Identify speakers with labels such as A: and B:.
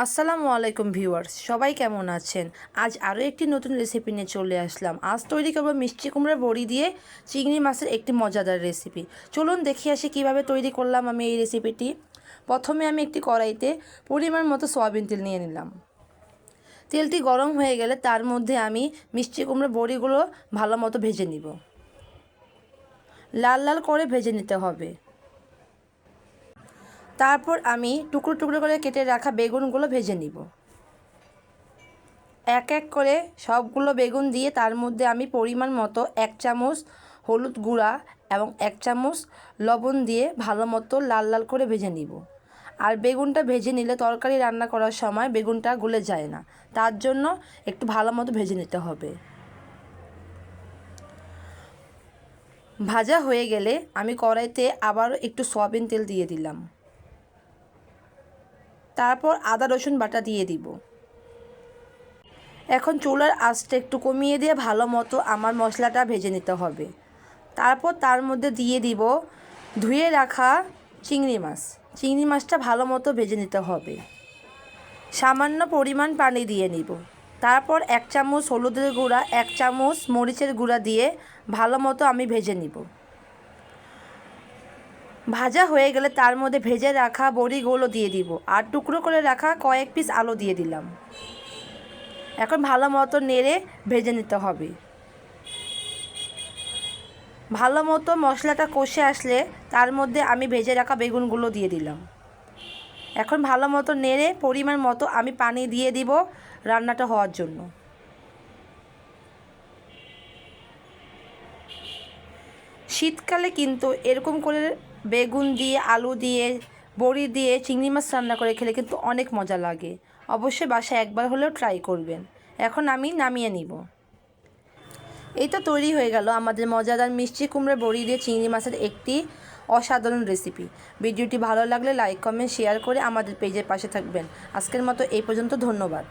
A: আসসালামু আলাইকুম ভিউয়ার্স, সবাই কেমন আছেন? আজ আরও একটি নতুন রেসিপি নিয়ে চলে আসলাম। আজ তৈরি করব মিষ্টি কুমড়ার বড়ি দিয়ে চিংড়ি মাছের একটি মজাদার রেসিপি। চলুন দেখে আসি কিভাবে তৈরি করলাম আমি এই রেসিপিটি। প্রথমে আমি একটি কড়াইতে পরিমাণ মতো সয়াবিন তেল নিয়ে নিলাম। তেলটি গরম হয়ে গেলে তার মধ্যে আমি মিষ্টি কুমড়ার বড়িগুলো ভালো মতো ভেজে নিব। লাল লাল করে ভেজে নিতে হবে। তারপর আমি টুকরো টুকরো করে কেটে রাখা বেগুনগুলো ভেজে নিব। এক এক করে সবগুলো বেগুন দিয়ে তার মধ্যে আমি পরিমাণ মতো 1 চামচ হলুদ গুঁড়া এবং 1 চামচ লবণ দিয়ে ভালো মতো লাল লাল করে ভেজে নিব। আর বেগুনটা ভেজে নিলে তরকারি রান্না করার সময় বেগুনটা গলে যায় না, তার জন্য একটু ভালো মতো ভেজে নিতে হবে। ভাজা হয়ে গেলে আমি কড়াইতে আবারও একটু সয়াবিন তেল দিয়ে দিলাম। তারপর আদা রসুন বাটা দিয়ে দিব। এখন চুলার আঁচটা একটু কমিয়ে দিয়ে ভালো মতো আমার মশলাটা ভেজে নিতে হবে। তারপর তার মধ্যে দিয়ে দিব ধুয়ে রাখা চিংড়ি মাছ। চিংড়ি মাছটা ভালো মতো ভেজে নিতে হবে। সামান্য পরিমাণ পানি দিয়ে নিব। তারপর 1 চামচ হলুদের গুঁড়া 1 চামচ মরিচের গুঁড়া দিয়ে ভালো মতো আমি ভেজে নিব। ভাজা হয়ে গেলে তার মধ্যে ভেজে রাখা বড়িগুলো দিয়ে দিব আর টুকরো করে রাখা কয়েক পিস আলু দিয়ে দিলাম। এখন ভালো মতো নেড়ে ভেজে নিতে হবে। ভালো মতো মশলাটা কষে আসলে তার মধ্যে আমি ভেজে রাখা বেগুনগুলো দিয়ে দিলাম। এখন ভালো মতো নেড়ে পরিমাণ মতো আমি পানি দিয়ে দিব রান্নাটা হওয়ার জন্য। শীতকালে কিন্তু এরকম করে বেগুন দিয়ে, আলু দিয়ে, বড়ি দিয়ে চিংড়ি মাছ রান্না করে খেলে কিন্তু অনেক মজা লাগে। অবশ্যই বাসায় একবার হলেও ট্রাই করবেন। এখন আমি নামিয়ে নিব। এই তো তৈরি হয়ে গেল আমাদের মজাদার মিষ্টি কুমড়া বড়ি দিয়ে চিংড়ি মাছের একটি অসাধারণ রেসিপি। ভিডিওটি ভালো লাগলে লাইক, কমেন্ট, শেয়ার করে আমাদের পেজের পাশে থাকবেন। আজকের মতো এই পর্যন্ত, ধন্যবাদ।